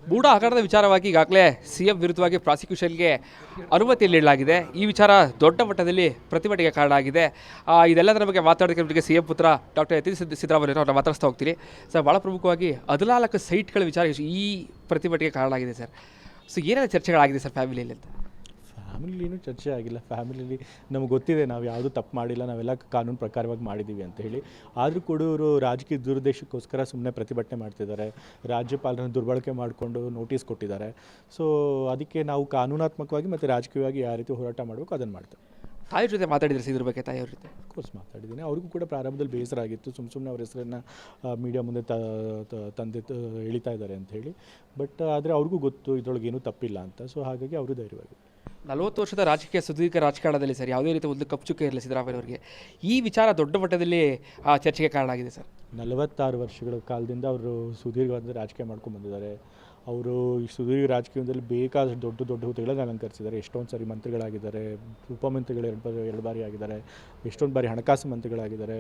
ಬೂಡ ಹಗರಣದ ವಿಚಾರವಾಗಿ ಈಗಾಗಲೇ ಸಿಎಂ ವಿರುದ್ಧವಾಗಿ ಪ್ರಾಸಿಕ್ಯೂಷನ್ಗೆ ಅನುಮತಿ ನೀಡಲಾಗಿದೆ. ಈ ವಿಚಾರ ದೊಡ್ಡ ಮಟ್ಟದಲ್ಲಿ ಪ್ರತಿಭಟನೆಗೆ ಕಾರಣ ಆಗಿದೆ. ಇದೆಲ್ಲದರ ಬಗ್ಗೆ ಮಾತಾಡೋದಕ್ಕೆ ಸಿಎಂ ಪುತ್ರ ಡಾಕ್ಟರ್ ಯತೀಂದ್ರ ಸಿದ್ದರಾಮಯ್ಯ ಅವ್ರನ್ನ ಮಾತಾಡ್ತಾ ಹೋಗ್ತೀನಿ. ಸರ್, ಭಾಳ ಪ್ರಮುಖವಾಗಿ 14 ಸೈಟ್ಗಳ ವಿಚಾರ ಈ ಪ್ರತಿಭಟನೆಗೆ ಕಾರಣ ಆಗಿದೆ ಸರ್. ಸೊ ಏನೆಲ್ಲ ಚರ್ಚೆಗಳಾಗಿದೆ ಸರ್ ಫ್ಯಾಮಿಲಿಯಲ್ಲಿ ಅಂತ? ಫ್ಯಾಮಿಲಿನೂ ಚರ್ಚೆ ಆಗಿಲ್ಲ. ಫ್ಯಾಮಿಲಿಲಿ ನಮ್ಗೆ ಗೊತ್ತಿದೆ ನಾವು ಯಾವುದೂ ತಪ್ಪು ಮಾಡಿಲ್ಲ, ನಾವೆಲ್ಲ ಕಾನೂನು ಪ್ರಕಾರವಾಗಿ ಮಾಡಿದ್ದೀವಿ ಅಂತ ಹೇಳಿ. ಆದರೂ ಕೂಡ ಇವರು ರಾಜಕೀಯ ದುರುದ್ದೇಶಕ್ಕೋಸ್ಕರ ಸುಮ್ಮನೆ ಪ್ರತಿಭಟನೆ ಮಾಡ್ತಿದ್ದಾರೆ. ರಾಜ್ಯಪಾಲರನ್ನು ದುರ್ಬಳಕೆ ಮಾಡಿಕೊಂಡು ನೋಟಿಸ್ ಕೊಟ್ಟಿದ್ದಾರೆ. ಸೊ ಅದಕ್ಕೆ ನಾವು ಕಾನೂನಾತ್ಮಕವಾಗಿ ಮತ್ತು ರಾಜಕೀಯವಾಗಿ ಯಾವ ರೀತಿ ಹೋರಾಟ ಮಾಡಬೇಕು ಅದನ್ನು ಮಾಡ್ತೇವೆ. ತಾಯಿಯ ಜೊತೆ ಮಾತಾಡಿದ್ರೆ ಇದ್ರ ಬಗ್ಗೆ ತಾಯಿಯವ್ರ ಜೊತೆ? ಅಫ್ಕೋರ್ಸ್ ಮಾತಾಡಿದ್ದೀನಿ. ಅವ್ರಿಗೂ ಕೂಡ ಪ್ರಾರಂಭದಲ್ಲಿ ಬೇಸರ ಆಗಿತ್ತು, ಸುಮ್ಮನೆ ಅವ್ರ ಹೆಸರನ್ನು ಮೀಡಿಯಾ ಮುಂದೆ ತಂದೆ ಎಳಿತಾ ಇದ್ದಾರೆ ಅಂತ ಹೇಳಿ. ಬಟ್ ಆದರೆ ಅವ್ರಿಗೂ ಗೊತ್ತು ಇದರೊಳಗೆ ಏನೂ ತಪ್ಪಿಲ್ಲ ಅಂತ. ಸೊ ಹಾಗಾಗಿ ಅವರು ಧೈರ್ಯವಾಗಿತ್ತು. 40 ವರ್ಷದ ರಾಜಕೀಯ ಸುದೀರ್ಘ ರಾಜಕಾರಣದಲ್ಲಿ ಸರ್ ಯಾವುದೇ ರೀತಿ ಒಂದು ಕಪ್ಪುಚುಕ್ಕೆ ಇರಲಿಲ್ಲ ಸಿದ್ದರಾಮಯ್ಯ ಅವರಿಗೆ. ಈ ವಿಚಾರ ದೊಡ್ಡ ಮಟ್ಟದಲ್ಲಿ ಚರ್ಚೆಗೆ ಕಾರಣ ಆಗಿದೆ ಸರ್. 46 ವರ್ಷಗಳ ಕಾಲದಿಂದ ಅವರು ಸುದೀರ್ಘವಾದ ರಾಜಕೀಯ ಮಾಡ್ಕೊಂಡು ಬಂದಿದ್ದಾರೆ. ಅವರು ಈ ಸುದೀರ್ಘ ರಾಜಕೀಯದಲ್ಲಿ ಬೇಕಾದಷ್ಟು ದೊಡ್ಡ ಹುದ್ದೆಗಳನ್ನು ಅಲಂಕರಿಸಿದ್ದಾರೆ. ಎಷ್ಟೊಂದು ಸಾರಿ ಮಂತ್ರಿಗಳಾಗಿದ್ದಾರೆ, ಉಪಮಂತ್ರಿಗಳು ಎರಡು ಬಾರಿ ಆಗಿದ್ದಾರೆ, ಎಷ್ಟೊಂದು ಬಾರಿ ಹಣಕಾಸು ಮಂತ್ರಿಗಳಾಗಿದ್ದಾರೆ,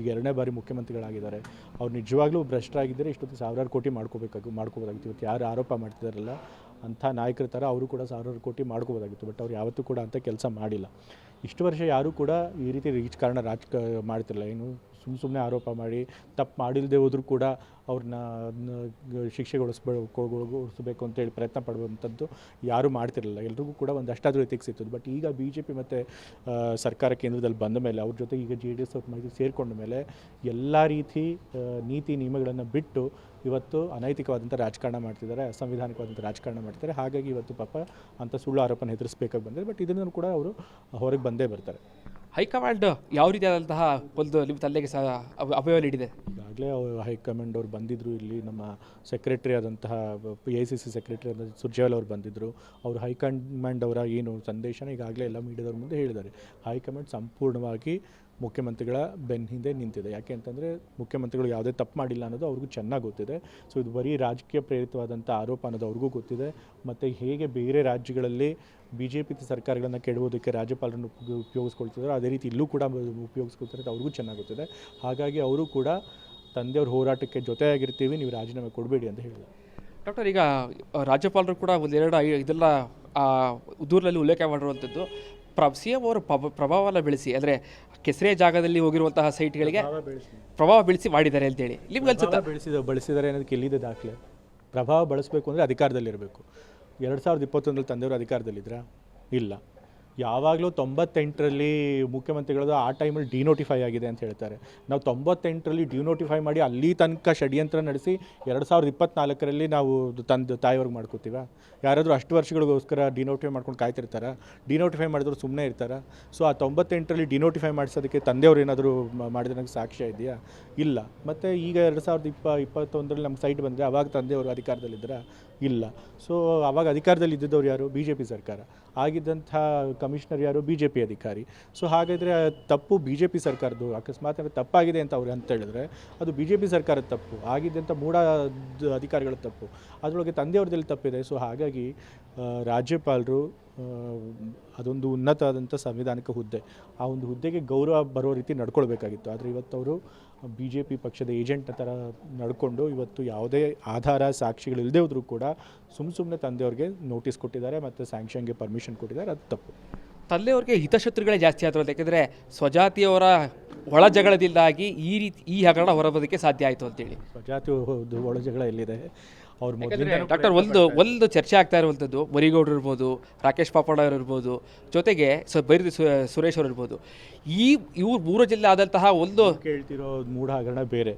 ಈಗ 2ನೇ ಬಾರಿ ಮುಖ್ಯಮಂತ್ರಿಗಳಾಗಿದ್ದಾರೆ. ಅವ್ರು ನಿಜವಾಗ್ಲೂ ಭ್ರಷ್ಟರಾಗಿದ್ದರೆ ಇಷ್ಟೊತ್ತು ಸಾವಿರಾರು ಕೋಟಿ ಮಾಡ್ಕೋಬೋದಾಗಿತ್ತು. ಇವತ್ತು ಯಾರು ಆರೋಪ ಮಾಡ್ತಿದ್ದಾರಲ್ಲ ಅಂಥ ನಾಯಕರ ಥರ ಅವರು ಕೂಡ ಸಾವಿರಾರು ಕೋಟಿ ಮಾಡ್ಕೋಬೋದಾಗಿತ್ತು. ಬಟ್ ಅವ್ರು ಯಾವತ್ತೂ ಕೂಡ ಅಂಥ ಕೆಲಸ ಮಾಡಿಲ್ಲ. ಇಷ್ಟು ವರ್ಷ ಯಾರೂ ಕೂಡ ಈ ರೀತಿ ರಾಜಕಾರಣ ಮಾಡ್ತಿರಲಿಲ್ಲ. ಏನು ಸುಮ್ಮನೆ ಆರೋಪ ಮಾಡಿ ತಪ್ಪು ಮಾಡಿಲ್ಲದೆ ಹೋದರೂ ಕೂಡ ಅವ್ರನ್ನ ಶಿಕ್ಷೆಗೊಳಿಸಬೇಕು ಅಂತೇಳಿ ಪ್ರಯತ್ನ ಪಡುವಂಥದ್ದು ಯಾರೂ ಮಾಡ್ತಿರಲಿಲ್ಲ. ಎಲ್ರಿಗೂ ಕೂಡ ಒಂದಷ್ಟಾದರೂ ಎಥಿಕ್ಸ್ ಇತ್ತು. ಬಟ್ ಈಗ BJP ಮತ್ತು ಸರ್ಕಾರ ಕೇಂದ್ರದಲ್ಲಿ ಬಂದ ಮೇಲೆ, ಅವ್ರ ಜೊತೆ ಈಗ JDS ಅವ್ರ ಸೇರಿಕೊಂಡ ಮೇಲೆ ಎಲ್ಲ ರೀತಿ ನೀತಿ ನಿಯಮಗಳನ್ನು ಬಿಟ್ಟು ಇವತ್ತು ಅನೈತಿಕವಾದಂಥ ರಾಜಕಾರಣ ಮಾಡ್ತಿದ್ದಾರೆ, ಅಸಂವಿಧಾನಿಕವಾದಂಥ ರಾಜಕಾರಣ ಮಾಡ್ತಾರೆ. ಹಾಗಾಗಿ ಇವತ್ತು ಪಾಪ ಅಂಥ ಸುಳ್ಳು ಆರೋಪನ ಎದುರಿಸಬೇಕಾಗಿ ಬಂದಿದೆ. ಬಟ್ ಇದನ್ನು ಕೂಡ ಅವರು ಹೊರಗೆ ಬಂದೇ ಬರ್ತಾರೆ. ಹೈಕಮಾಂಡ್ ಯಾವ ರೀತಿಯಾದಂತಹ ಒಂದು ನಿಮ್ಮ ತಂದೆಗೆ ಸಹ ಅಭಯ ನೀಡಿದೆ? ಈಗಾಗಲೇ ಹೈಕಮಾಂಡ್ ಅವ್ರು ಬಂದಿದ್ದರು. ಇಲ್ಲಿ ನಮ್ಮ ಸೆಕ್ರೆಟರಿ ಆದಂತಹ AICC ಸೆಕ್ರೆಟರಿ ಆದ ಸುರ್ಜೇವಾಲ ಅವರು ಬಂದಿದ್ದರು. ಅವರು ಹೈಕಮಾಂಡ್ ಅವರ ಏನು ಸಂದೇಶನ ಈಗಾಗಲೇ ಎಲ್ಲ ಮೀಡಿಯಾದವ್ರ ಮುಂದೆ ಹೇಳಿದ್ದಾರೆ. ಹೈಕಮಾಂಡ್ ಸಂಪೂರ್ಣವಾಗಿ ಮುಖ್ಯಮಂತ್ರಿಗಳ ಬೆನ್ನ ಹಿಂದೆ ನಿಂತಿದೆ. ಯಾಕೆ ಅಂತಂದರೆ ಮುಖ್ಯಮಂತ್ರಿಗಳು ಯಾವುದೇ ತಪ್ಪು ಮಾಡಿಲ್ಲ ಅನ್ನೋದು ಅವ್ರಿಗೂ ಚೆನ್ನಾಗಿ ಗೊತ್ತಿದೆ. ಸೊ ಇದು ಬರೀ ರಾಜಕೀಯ ಪ್ರೇರಿತವಾದಂಥ ಆರೋಪ ಅನ್ನೋದು ಅವ್ರಿಗೂ ಗೊತ್ತಿದೆ. ಮತ್ತು ಹೇಗೆ ಬೇರೆ ರಾಜ್ಯಗಳಲ್ಲಿ BJP ಸರ್ಕಾರಗಳನ್ನು ಕೆಡುವುದಕ್ಕೆ ರಾಜ್ಯಪಾಲರನ್ನು ಉಪಯೋಗಿಸ್ಕೊಳ್ತಿದ್ದಾರೆ, ಅದೇ ರೀತಿ ಇಲ್ಲೂ ಕೂಡ ಉಪಯೋಗಿಸ್ಕೊಳ್ತಾರೆ ಅವ್ರಿಗೂ ಚೆನ್ನಾಗಿ ಗೊತ್ತಿದೆ. ಹಾಗಾಗಿ ಅವರು ಕೂಡ ತಂದೆಯವ್ರ ಹೋರಾಟಕ್ಕೆ ಜೊತೆಯಾಗಿರ್ತೀವಿ, ನೀವು ರಾಜೀನಾಮೆ ಕೊಡಬೇಡಿ ಅಂತ ಹೇಳಿದ್ದಾರೆ. ಡಾಕ್ಟರ್, ಈಗ ರಾಜ್ಯಪಾಲರು ಕೂಡ ಒಂದೆರಡು ಇದೆಲ್ಲ ದೂರಲ್ಲಿ ಉಲ್ಲೇಖ ಮಾಡಿರುವಂಥದ್ದು CM ಅವರು ಪ್ರಭಾವನ ಬೆಳೆಸಿ, ಅಂದರೆ ಕೆಸರೆ ಜಾಗದಲ್ಲಿ ಹೋಗಿರುವಂತಹ ಸೈಟ್ಗಳಿಗೆ ಪ್ರಭಾವ ಬೆಳೆಸಿ ಮಾಡಿದ್ದಾರೆ ಅಂತೇಳಿ ನಿಮ್ಗೆ ಅನ್ಸುತ್ತೆ? ಬಳಸಿದ್ದಾರೆ ಅನ್ನೋದಕ್ಕೆ ಎಲ್ಲಿದೆ ದಾಖಲೆ? ಪ್ರಭಾವ ಬಳಸಬೇಕು ಅಂದರೆ ಅಧಿಕಾರದಲ್ಲಿರಬೇಕು. 2021ರಲ್ಲಿ ತಂದೆಯವರು ಅಧಿಕಾರದಲ್ಲಿದ್ರಾ? ಇಲ್ಲ. ಯಾವಾಗಲೂ 98ರಲ್ಲಿ ಮುಖ್ಯಮಂತ್ರಿಗಳದ್ದು ಆ ಟೈಮಲ್ಲಿ ಡಿನೋಟಿಫೈ ಆಗಿದೆ ಅಂತ ಹೇಳ್ತಾರೆ. ನಾವು 98ರಲ್ಲಿ ಡಿನೋಟಿಫೈ ಮಾಡಿ ಅಲ್ಲಿ ತನಕ ಷಡ್ಯಂತ್ರ ನಡೆಸಿ 2024ರಲ್ಲಿ ನಾವು ತಾಯಿಯವ್ರಿಗೆ ಮಾಡ್ಕೋತೀವ? ಯಾರಾದರೂ ಅಷ್ಟು ವರ್ಷಗಳಿಗೋಸ್ಕರ ಡಿನೋಟಿಫೈ ಮಾಡ್ಕೊಂಡು ಕಾಯ್ತಿರ್ತಾರ? ಡಿನೋಟಿಫೈ ಮಾಡಿದ್ರು ಸುಮ್ಮನೆ ಇರ್ತಾರ? ಸೊ ಆ 98ರಲ್ಲಿ ಡಿನೋಟಿಫೈ ಮಾಡಿಸೋದಕ್ಕೆ ತಂದೆಯವ್ರು ಏನಾದರೂ ಮಾಡಿದ್ರೆ ನನಗೆ ಸಾಕ್ಷ್ಯ ಇದೆಯಾ? ಇಲ್ಲ. ಮತ್ತು ಈಗ 2021ರಲ್ಲಿ ನಮ್ಗೆ ಸೈಟ್ ಬಂದರೆ ಅವಾಗ ತಂದೆಯವರು ಅಧಿಕಾರದಲ್ಲಿದ್ದರಾ? ಇಲ್ಲ. ಸೊ ಅವಾಗ ಅಧಿಕಾರದಲ್ಲಿ ಇದ್ದಿದ್ದವ್ರು ಯಾರು? BJP ಸರ್ಕಾರ. ಆಗಿದ್ದಂಥ ಕಮಿಷನರ್ ಯಾರು? BJP ಅಧಿಕಾರಿ. ಸೊ ಹಾಗಾದರೆ ತಪ್ಪು BJP ಸರ್ಕಾರದ್ದು. ಅಕಸ್ಮಾತ್ ತಪ್ಪಾಗಿದೆ ಅಂತ ಅವ್ರು ಅಂತ ಹೇಳಿದ್ರೆ ಅದು BJP ಸರ್ಕಾರದ ತಪ್ಪು, ಆಗಿದ್ದಂಥ ಮೂಢ ಅಧಿಕಾರಿಗಳ ತಪ್ಪು. ಅದರೊಳಗೆ ತಂದೆಯವ್ರದಲ್ಲಿ ತಪ್ಪಿದೆ. ಸೊ ಹಾಗಾಗಿ ರಾಜ್ಯಪಾಲರು ಅದೊಂದು ಉನ್ನತವಾದಂಥ ಸಂವಿಧಾನಿಕ ಹುದ್ದೆ. ಆ ಒಂದು ಹುದ್ದೆಗೆ ಗೌರವ ಬರೋ ರೀತಿ ನಡ್ಕೊಳ್ಬೇಕಾಗಿತ್ತು. ಆದರೆ ಇವತ್ತು ಅವರು BJP ಪಕ್ಷದ ಏಜೆಂಟ್ ಥರ ನಡ್ಕೊಂಡು ಇವತ್ತು ಯಾವುದೇ ಆಧಾರ ಸಾಕ್ಷಿಗಳಿಲ್ಲದೆ ಹೋದರೂ ಕೂಡ ಸುಮ್ಮನೆ ತಂದೆಯವ್ರಿಗೆ ನೋಟಿಸ್ ಕೊಟ್ಟಿದ್ದಾರೆ ಮತ್ತು ಸ್ಯಾಂಕ್ಷನ್ಗೆ ಪರ್ಮಿಷನ್ ಕೊಟ್ಟಿದ್ದಾರೆ. ಅದು ತಪ್ಪು. ತಂದೆಯವ್ರಿಗೆ ಹಿತಶತ್ರುಗಳೇ ಜಾಸ್ತಿ ಆದರು. ಯಾಕೆಂದರೆ ಸ್ವಜಾತಿಯವರ ಒಳ ಜಗಳದಿಂದಾಗಿ ಈ ಹಗರಣ ಹೊರಬೋದಕ್ಕೆ ಸಾಧ್ಯ ಆಯಿತು ಅಂತೇಳಿ. ಸ್ವಜಾತಿ ಒಳ ಜಗಳ ಎಲ್ಲಿದೆ? ಅವ್ರು ಡಾಕ್ಟರ್, ಒಂದು ಚರ್ಚೆ ಆಗ್ತಾ ಇರುವಂಥದ್ದು ಮರಿಗೌಡರು ಇರ್ಬೋದು, ರಾಕೇಶ್ ಪಾಪಣ್ಣ ಅವರು ಇರ್ಬೋದು, ಜೊತೆಗೆ ಬೈರತಿ ಸುರೇಶ್ ಅವರು ಇರ್ಬೋದು. ಇವ್ರು 3 ಜಿಲ್ಲೆ ಆದಂತಹ ಒಂದು ಕೇಳ್ತಿರೋ ಮೂಢ ಹಗರಣ ಬೇರೆ.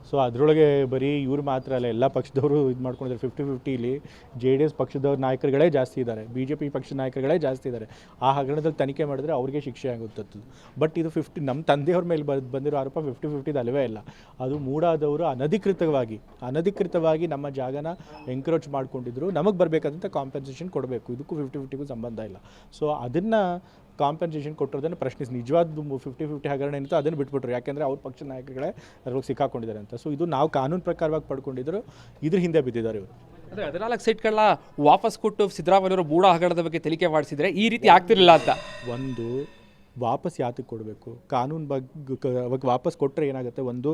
ಸೊ ಅದರೊಳಗೆ ಬರೀ ಇವ್ರು ಮಾತ್ರ ಅಲ್ಲ, ಎಲ್ಲ ಪಕ್ಷದವರು ಇದು ಮಾಡ್ಕೊಂಡಿದ್ದಾರೆ. 50-50 JDS ಪಕ್ಷದವ್ರ ನಾಯಕರುಗಳೇ ಜಾಸ್ತಿ ಇದ್ದಾರೆ, BJP ಪಕ್ಷದ ನಾಯಕರುಗಳೇ ಜಾಸ್ತಿ ಇದ್ದಾರೆ. ಆ ಹಗರಣದಲ್ಲಿ ತನಿಖೆ ಮಾಡಿದ್ರೆ ಅವ್ರಿಗೆ ಶಿಕ್ಷೆ ಆಗುತ್ತದೆ. ಬಟ್ ಇದು ನಮ್ಮ ತಂದೆಯವ್ರ ಮೇಲೆ ಬಂದಿರೋ ಆರೋಪ 50-50 ಅಲ್ಲವೇ ಇಲ್ಲ. ಅದು ಮೂಡಾದವರು ಅನಧಿಕೃತವಾಗಿ ನಮ್ಮ ಜಾಗನ ಎಂಕ್ರೋಚ್ ಮಾಡ್ಕೊಂಡಿದ್ರು. ನಮಗೆ ಬರಬೇಕಾದಂಥ ಕಾಂಪೆನ್ಸೇಷನ್ ಕೊಡಬೇಕು. ಇದಕ್ಕೂ 50-50ಗೂ ಸಂಬಂಧ ಇಲ್ಲ. ಸೊ ಅದನ್ನು ಕಾಂಪೆನ್ಸೇಷನ್ ಕೊಟ್ಟಿರೋದನ್ನು ಪ್ರಶ್ನಿಸಿ ನಿಜವಾದ 50-50 ಹಗರಣ ಏನಿತ್ತು ಅದನ್ನು ಬಿಟ್ಬಿಟ್ರು. ಯಾಕೆಂದರೆ ಅವ್ರ ಪಕ್ಷದ ನಾಯಕರುಗಳೇ ಅದ್ರೊಳಗೆ ಸಿಕ್ಕಾಕೊಂಡಿದ್ದಾರೆ ಅಂತ. ಸೊ ಇದು ನಾವು ಕಾನೂನು ಪ್ರಕಾರವಾಗಿ ಪಡ್ಕೊಂಡಿದ್ರು, ಇದ್ರ ಹಿಂದೆ ಬಿದ್ದಿದ್ದಾರೆ ಇವರು. ಅಂದರೆ 14 ಸೈಟ್ಗಳನ್ನ ವಾಪಸ್ ಕೊಟ್ಟು ಸಿದ್ದರಾಮಯ್ಯವರು ಮೂಢ ಹಗರಣದ ಬಗ್ಗೆ ತನಿಖೆ ಮಾಡಿಸಿದ್ರೆ ಈ ರೀತಿ ಆಗ್ತಿರಲಿಲ್ಲ ಅಂತ. ಒಂದು ವಾಪಸ್ ಯಾತಕ್ಕೆ ಕೊಡಬೇಕು? ಕಾನೂನು ಬಗ್ಗೆ ವಾಪಸ್ ಕೊಟ್ಟರೆ ಏನಾಗುತ್ತೆ? ಒಂದು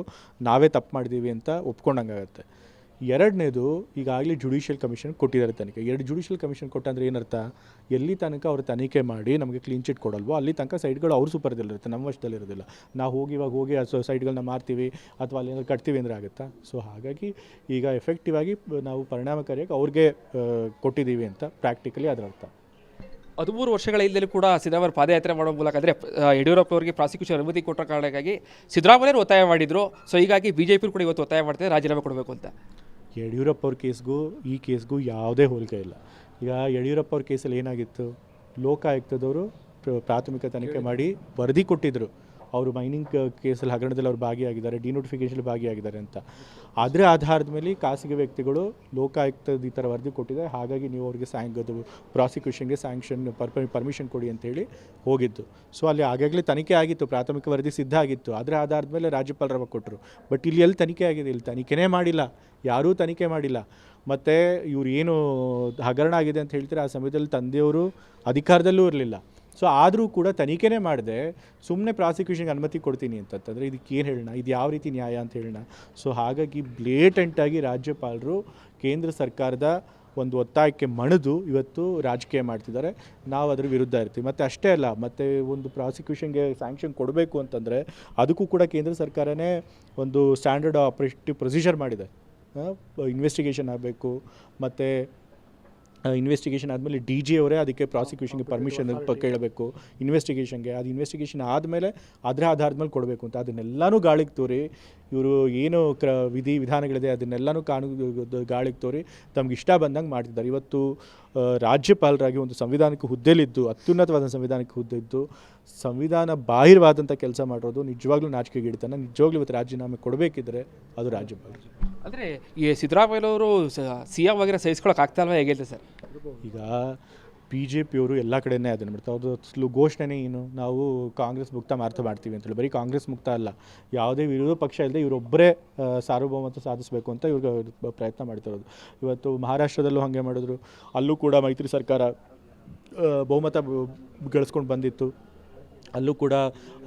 ನಾವೇ ತಪ್ಪು ಮಾಡಿದ್ದೀವಿ ಅಂತ ಒಪ್ಕೊಂಡಂಗಾಗತ್ತೆ. ಎರಡನೇದು, ಈಗಾಗಲೇ ಜುಡಿಷಿಯಲ್ ಕಮಿಷನ್ ಕೊಟ್ಟಿದ್ದಾರೆ ತನಿಖೆ. 2 ಜುಡಿಷಿಯಲ್ ಕಮಿಷನ್ ಕೊಟ್ಟಂದ್ರೆ ಏನರ್ಥ, ಎಲ್ಲಿ ತನಕ ಅವರು ತನಿಖೆ ಮಾಡಿ ನಮಗೆ ಕ್ಲೀನ್ ಚಿಟ್ ಕೊಡಲ್ವೋ ಅಲ್ಲಿ ತನಕ ಸೈಟ್ಗಳು ಅವ್ರ ಸೂಪರ್ದಲ್ಲಿರುತ್ತೆ, ನಮ್ಮ ವಶದಲ್ಲಿರೋದಿಲ್ಲ. ನಾವು ಹೋಗಿ ಆ ಸೈಟ್ಗಳನ್ನ ಮಾರ್ತೀವಿ ಅಥವಾ ಅಲ್ಲಿ ಏನಾದ್ರು ಕಟ್ತೀವಿ ಅಂದರೆ ಆಗುತ್ತಾ? ಸೊ ಹಾಗಾಗಿ ಈಗ ಎಫೆಕ್ಟಿವ್ ಆಗಿ ನಾವು ಪರಿಣಾಮಕಾರಿಯಾಗಿ ಅವ್ರಿಗೆ ಕೊಟ್ಟಿದ್ದೀವಿ ಅಂತ ಪ್ರಾಕ್ಟಿಕಲಿ ಅದರ ಅರ್ಥ. 13 ವರ್ಷಗಳ ಹಿಂದೆ ಕೂಡ ಸಿದ್ದರಾಮಯ್ಯ ಪಾದಯಾತ್ರೆ ಮಾಡೋ ಮೂಲಕ ಅಂದರೆ ಯಡಿಯೂರಪ್ಪ ಅವರಿಗೆ ಪ್ರಾಸಿಕ್ಯೂಷನ್ ಅನುಮತಿ ಕೊಟ್ಟ ಕಾರಣಕ್ಕಾಗಿ ಸಿದ್ದರಾಮಯ್ಯರು ಒತ್ತಾಯ ಮಾಡಿದರು. ಸೊ ಹೀಗಾಗಿ ಬಿಜೆಪಿ ಕೂಡ ಇವತ್ತು ಒತ್ತಾಯ ಮಾಡ್ತಾರೆ ರಾಜೀನಾಮೆ ಕೊಡಬೇಕು ಅಂತ. ಯಡಿಯೂರಪ್ಪ ಅವ್ರ ಕೇಸ್ಗೂ ಈ ಕೇಸ್ಗೂ ಯಾವುದೇ ಹೋಲಿಕೆ ಇಲ್ಲ. ಈಗ ಯಡಿಯೂರಪ್ಪ ಅವ್ರ ಕೇಸಲ್ಲಿ ಏನಾಗಿತ್ತು, ಲೋಕಾಯುಕ್ತದವರು ಪ್ರಾಥಮಿಕ ತನಿಖೆ ಮಾಡಿ ವರದಿ ಕೊಟ್ಟಿದ್ದರು, ಅವರು ಮೈನಿಂಗ್ ಕೇಸಲ್ಲಿ ಹಗರಣದಲ್ಲಿ ಅವ್ರು ಭಾಗಿಯಾಗಿದ್ದಾರೆ, ಡಿನೋಟಿಫಿಕೇಷನ್ ಭಾಗಿಯಾಗಿದ್ದಾರೆ ಅಂತ. ಅದರ ಆಧಾರದ ಮೇಲೆ ಖಾಸಗಿ ವ್ಯಕ್ತಿಗಳು ಲೋಕಾಯುಕ್ತದ ಈ ಥರ ವರದಿ ಕೊಟ್ಟಿದ್ದಾರೆ, ಹಾಗಾಗಿ ನೀವು ಅವ್ರಿಗೆ ಪ್ರಾಸಿಕ್ಯೂಷನ್ಗೆ ಸ್ಯಾಂಕ್ಷನ್ ಪರ್ಮಿಷನ್ ಕೊಡಿ ಅಂತೇಳಿ ಹೋಗಿದ್ದು. ಸೊ ಅಲ್ಲಿ ಆಗಾಗಲೇ ತನಿಖೆ ಆಗಿತ್ತು, ಪ್ರಾಥಮಿಕ ವರದಿ ಸಿದ್ಧ ಆಗಿತ್ತು, ಅದರ ಆಧಾರದ ಮೇಲೆ ರಾಜ್ಯಪಾಲರವ ಕೊಟ್ಟರು. ಬಟ್ ಇಲ್ಲಿ ಎಲ್ಲಿ ತನಿಖೆ ಆಗಿದೆ? ಇಲ್ಲಿ ತನಿಖೆನೇ ಮಾಡಿಲ್ಲ, ಯಾರೂ ತನಿಖೆ ಮಾಡಿಲ್ಲ. ಮತ್ತು ಇವ್ರು ಏನು ಹಗರಣ ಆಗಿದೆ ಅಂತ ಹೇಳ್ತಾರೆ, ಆ ಸಮಯದಲ್ಲಿ ತಂದೆಯವರು ಅಧಿಕಾರದಲ್ಲೂ ಇರಲಿಲ್ಲ. ಸೊ ಆದರೂ ಕೂಡ ತನಿಖೆನೇ ಮಾಡಿದೆ ಸುಮ್ಮನೆ ಪ್ರಾಸಿಕ್ಯೂಷನ್ಗೆ ಅನುಮತಿ ಕೊಡ್ತೀನಿ ಅಂತಂದರೆ ಇದಕ್ಕೆ ಏನು ಹೇಳೋಣ, ಇದು ಯಾವ ರೀತಿ ನ್ಯಾಯ ಅಂತ ಹೇಳೋಣ? ಸೊ ಹಾಗಾಗಿ ಬ್ಲೇಟೆಂಟಾಗಿ ರಾಜ್ಯಪಾಲರು ಕೇಂದ್ರ ಸರ್ಕಾರದ ಒಂದು ಒತ್ತಾಯಕ್ಕೆ ಮಣಿದು ಇವತ್ತು ರಾಜಕೀಯ ಮಾಡ್ತಿದ್ದಾರೆ. ನಾವು ಅದರ ವಿರುದ್ಧ ಇರ್ತೀವಿ. ಮತ್ತು ಅಷ್ಟೇ ಅಲ್ಲ, ಮತ್ತು ಒಂದು ಪ್ರಾಸಿಕ್ಯೂಷನ್ಗೆ ಸ್ಯಾಂಕ್ಷನ್ ಕೊಡಬೇಕು ಅಂತಂದರೆ ಅದಕ್ಕೂ ಕೂಡ ಕೇಂದ್ರ ಸರ್ಕಾರನೇ ಒಂದು ಸ್ಟ್ಯಾಂಡರ್ಡ್ ಆಪರೇಟಿವ್ ಪ್ರೊಸೀಜರ್ ಮಾಡಿದೆ. ಇನ್ವೆಸ್ಟಿಗೇಷನ್ ಆಗಬೇಕು, ಮತ್ತು ಇನ್ವೆಸ್ಟಿಗೇಷನ್ ಆದಮೇಲೆ DG ಅವರೇ ಅದಕ್ಕೆ ಪ್ರಾಸಿಕ್ಯೂಷನ್ಗೆ ಪರ್ಮಿಷನ್ ಕೇಳಬೇಕು ಇನ್ವೆಸ್ಟಿಗೇಷನ್ಗೆ. ಅದು ಇನ್ವೆಸ್ಟಿಗೇಷನ್ ಆದಮೇಲೆ ಅದರ ಆಧಾರದ ಮೇಲೆ ಕೊಡಬೇಕು ಅಂತ ಅದನ್ನೆಲ್ಲನೂ ಗಾಳಿಗೆ ತೋರಿ ಇವರು ಏನು ವಿಧಾನಗಳಿದೆ ಅದನ್ನೆಲ್ಲನೂ ಗಾಳಿಗೆ ತೋರಿ ತಮ್ಗೆ ಇಷ್ಟ ಬಂದಂಗೆ ಮಾಡ್ತಿದ್ದಾರೆ. ಇವತ್ತು ರಾಜ್ಯಪಾಲರಾಗಿ ಒಂದು ಸಂವಿಧಾನಕ್ಕೆ ಹುದ್ದೆಲಿದ್ದು, ಅತ್ಯುನ್ನತವಾದ ಸಂವಿಧಾನಕ್ಕೆ ಹುದ್ದೆದ್ದು ಸಂವಿಧಾನ ಬಾಹಿರವಾದಂಥ ಕೆಲಸ ಮಾಡೋದು ನಿಜವಾಗ್ಲೂ ನಾಚಿಕೆಗೇಡ್ತಾನೆ. ನಿಜವಾಗ್ಲೂ ಇವತ್ತು ರಾಜೀನಾಮೆ ಕೊಡಬೇಕಿದ್ರೆ ಅದು ರಾಜ್ಯಪಾಲರು. ಅಂದರೆ ಈ ಸಿದ್ದರಾಮಯ್ಯನವರು CM ಆಗಿರೋ ಸಹಿಸ್ಕೊಳಕ್ಕೆ ಆಗ್ತಾ ಇಲ್ವಾ, ಹೇಗೆ ಸರ್? ಈಗ BJP ಅವರು ಎಲ್ಲ ಕಡೆಯೇ ಅದನ್ನು ಮಾಡ್ತಾರೆ. ಅವ್ರದ್ದು ಘೋಷಣೆ ಏನು, ನಾವು ಕಾಂಗ್ರೆಸ್ ಮುಕ್ತ ಮಾಡ್ತೀವಿ ಅಂತೇಳಿ. ಬರೀ ಕಾಂಗ್ರೆಸ್ ಮುಕ್ತ ಅಲ್ಲ, ಯಾವುದೇ ವಿರೋಧ ಪಕ್ಷ ಇಲ್ಲದೆ ಇವರೊಬ್ಬರೇ ಸಾರ್ವಭೌಮತ್ವ ಸಾಧಿಸಬೇಕು ಅಂತ ಇವ್ರಿಗೆ ಪ್ರಯತ್ನ ಮಾಡ್ತಿರೋದು. ಇವತ್ತು ಮಹಾರಾಷ್ಟ್ರದಲ್ಲೂ ಹಾಗೆ ಮಾಡಿದ್ರು, ಅಲ್ಲೂ ಕೂಡ ಮೈತ್ರಿ ಸರ್ಕಾರ ಬಹುಮತ ಗಳಿಸ್ಕೊಂಡು ಬಂದಿತ್ತು. ಅಲ್ಲೂ ಕೂಡ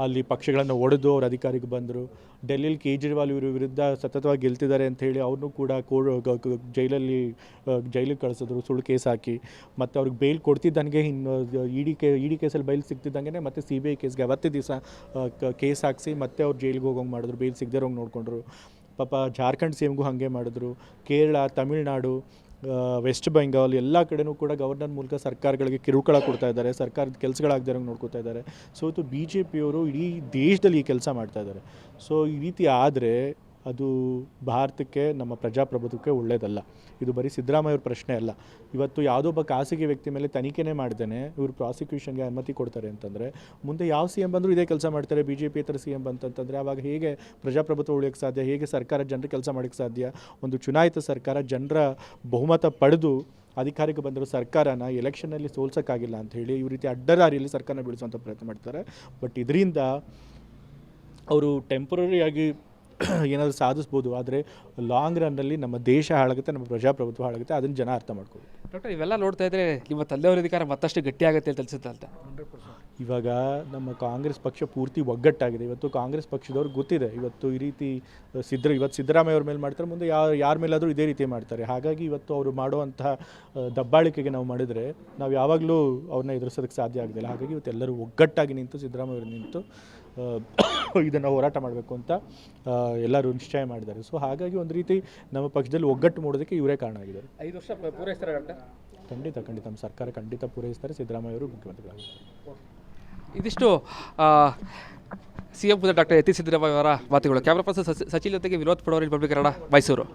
ಅಲ್ಲಿ ಪಕ್ಷಗಳನ್ನು ಒಡೆದು ಅವ್ರ ಅಧಿಕಾರಿಗೆ ಬಂದರು. ಡೆಲ್ಲಿಲಿ ಕೇಜ್ರಿವಾಲ್ ಇವರು ವಿರುದ್ಧ ಸತತವಾಗಿ ಗೆಲ್ತಿದ್ದಾರೆ ಅಂಥೇಳಿ ಅವ್ರನ್ನೂ ಕೂಡ ಜೈಲಿಗೆ ಕಳಿಸಿದ್ರು, ಸುಳ್ಳು ಕೇಸ್ ಹಾಕಿ. ಮತ್ತು ಅವ್ರಿಗೆ ಬೇಲ್ ಕೊಡ್ತಿದ್ದಂಗೆ ಇಡಿ ಕೇಸಲ್ಲಿ ಬೈಲ್ ಸಿಗ್ತಿದ್ದಂಗೆ ಮತ್ತು CBI ಕೇಸ್ಗೆ ಅವತ್ತೇ ದಿವಸ ಕೇಸ್ ಹಾಕಿಸಿ ಮತ್ತೆ ಅವ್ರು ಜೈಲಿಗೆ ಹೋಗೋಂಗೆ ಮಾಡಿದ್ರು, ಬೇಲ್ ಸಿಗದೇ ಇರೋಂಗೆ ನೋಡಿಕೊಂಡ್ರು. ಪಾಪ ಜಾರ್ಖಂಡ್ CMಗೂ ಹಾಗೆ ಮಾಡಿದ್ರು. ಕೇರಳ, ತಮಿಳ್ನಾಡು, ವೆಸ್ಟ್ ಬೆಂಗಾಲ್ ಎಲ್ಲ ಕಡೆನೂ ಕೂಡ ಗವರ್ನರ್ ಮೂಲಕ ಸರ್ಕಾರಗಳಿಗೆ ಕಿರುಕುಳ ಕೊಡ್ತಾ ಇದ್ದಾರೆ, ಸರ್ಕಾರದ ಕೆಲಸಗಳಾಗದಿರೋಂಗೆ ನೋಡ್ಕೋತಾ ಇದ್ದಾರೆ. ಸೊ ಇವತ್ತು BJP ಅವರು ಇಡೀ ದೇಶದಲ್ಲಿ ಈ ಕೆಲಸ ಮಾಡ್ತಾ ಇದ್ದಾರೆ. ಸೊ ಈ ರೀತಿ ಆದರೆ ಅದು ಭಾರತಕ್ಕೆ, ನಮ್ಮ ಪ್ರಜಾಪ್ರಭುತ್ವಕ್ಕೆ ಒಳ್ಳೆಯದಲ್ಲ. ಇದು ಬರೀ ಸಿದ್ದರಾಮಯ್ಯ ಅವ್ರ ಪ್ರಶ್ನೆ ಅಲ್ಲ. ಇವತ್ತು ಯಾವುದೋ ಒಬ್ಬ ಖಾಸಗಿ ವ್ಯಕ್ತಿ ಮೇಲೆ ತನಿಖೆನೇ ಮಾಡ್ದೇನೆ ಇವರು ಪ್ರಾಸಿಕ್ಯೂಷನ್ಗೆ ಅನುಮತಿ ಕೊಡ್ತಾರೆ ಅಂತಂದರೆ ಮುಂದೆ ಯಾವ CM ಬಂದರೂ ಇದೇ ಕೆಲಸ ಮಾಡ್ತಾರೆ. BJP ಥರ CM ಬಂತಂತಂದರೆ ಆವಾಗ ಹೇಗೆ ಪ್ರಜಾಪ್ರಭುತ್ವ ಉಳಿಯೋಕ್ಕೆ ಸಾಧ್ಯ? ಹೇಗೆ ಸರ್ಕಾರ ಜನರ ಕೆಲಸ ಮಾಡೋಕ್ಕೆ ಸಾಧ್ಯ? ಒಂದು ಚುನಾಯಿತ ಸರ್ಕಾರ ಜನರ ಬಹುಮತ ಪಡೆದು ಅಧಿಕಾರಕ್ಕೆ ಬಂದಿರೋ ಸರ್ಕಾರನ ಎಲೆಕ್ಷನಲ್ಲಿ ಸೋಲ್ಸೋಕ್ಕಾಗಿಲ್ಲ ಅಂಥೇಳಿ ಈ ರೀತಿ ಅಡ್ಡದಾರಿಯಲ್ಲಿ ಸರ್ಕಾರನ ಬೀಳಿಸುವಂಥ ಪ್ರಯತ್ನ ಮಾಡ್ತಾರೆ. ಬಟ್ ಇದರಿಂದ ಅವರು ಟೆಂಪ್ರರಿಯಾಗಿ ಏನಾದರೂ ಸಾಧಿಸ್ಬೋದು, ಆದರೆ ಲಾಂಗ್ ರನ್ನಲ್ಲಿ ನಮ್ಮ ದೇಶ ಹಾಳಾಗುತ್ತೆ, ನಮ್ಮ ಪ್ರಜಾಪ್ರಭುತ್ವ ಹಾಳಾಗುತ್ತೆ. ಅದನ್ನು ಜನ ಅರ್ಥ ಮಾಡ್ಕೋಬೇಕು. ಡಾಕ್ಟರ್, ಇವೆಲ್ಲ ನೋಡ್ತಾ ಇದ್ರೆ ನಿಮ್ಮ ತಂದೆಯವರ ಅಧಿಕಾರ ಮತ್ತಷ್ಟು ಗಟ್ಟಿಯಾಗುತ್ತೆ ಅಂತ ಅನ್ಸುತ್ತೆ ಅಂತ. ಇವಾಗ ನಮ್ಮ ಕಾಂಗ್ರೆಸ್ ಪಕ್ಷ ಪೂರ್ತಿ ಒಗ್ಗಟ್ಟಾಗಿದೆ. ಇವತ್ತು ಕಾಂಗ್ರೆಸ್ ಪಕ್ಷದವ್ರಿಗೆ ಗೊತ್ತಿದೆ ಇವತ್ತು ಈ ರೀತಿ ಇವತ್ತು ಸಿದ್ದರಾಮಯ್ಯ ಅವ್ರ ಮೇಲೆ ಮಾಡ್ತಾರೆ, ಮುಂದೆ ಯಾರ ಮೇಲಾದರೂ ಇದೇ ರೀತಿ ಮಾಡ್ತಾರೆ. ಹಾಗಾಗಿ ಇವತ್ತು ಅವರು ಮಾಡುವಂತಹ ದಬ್ಬಾಳಿಕೆಗೆ ನಾವು ಮಾಡಿದರೆ ನಾವು ಯಾವಾಗಲೂ ಅವ್ರನ್ನ ಎದುರಿಸೋದಕ್ಕೆ ಸಾಧ್ಯ ಆಗೋದಿಲ್ಲ. ಹಾಗಾಗಿ ಇವತ್ತು ಎಲ್ಲರೂ ಒಗ್ಗಟ್ಟಾಗಿ ನಿಂತು ಸಿದ್ದರಾಮಯ್ಯ ಅವರು ನಿಂತು ಇದನ್ನು ಹೋರಾಟ ಮಾಡಬೇಕು ಅಂತ ಎಲ್ಲರೂ ನಿಶ್ಚಯ ಮಾಡಿದ್ದಾರೆ. ಸೊ ಹಾಗಾಗಿ ಒಂದು ರೀತಿ ನಮ್ಮ ಪಕ್ಷದಲ್ಲಿ ಒಗ್ಗಟ್ಟು ಮೂಡೋದಕ್ಕೆ ಇವರೇ ಕಾರಣ ಆಗಿದ್ದಾರೆ. 5 ವರ್ಷ ಪೂರೈಸ್ತಾರೆ ಡಾಕ್ಟರ್? ಖಂಡಿತ ನಮ್ಮ ಸರ್ಕಾರ ಖಂಡಿತ ಪೂರೈಸ್ತಾರೆ. ಸಿದ್ದರಾಮಯ್ಯ ಅವರು ಮುಖ್ಯಮಂತ್ರಿಗಳಾಗಿದ್ದಾರೆ. ಇದಿಷ್ಟು CM ಡಾಕ್ಟರ್ ಯತೀಂದ್ರ ಸಿದ್ದರಾಮಯ್ಯ ಅವರ ಮಾತುಗಳು. ಕ್ಯಾಮ್ರಾ ಪರ್ಸನ್ ಸಚಿನ್ ಜೊತೆಗೆ ವಿನೋದ್ ಪಡೋರಿ, ರಿಪಬ್ಲಿಕ್ ಕನ್ನಡ, ಮೈಸೂರು.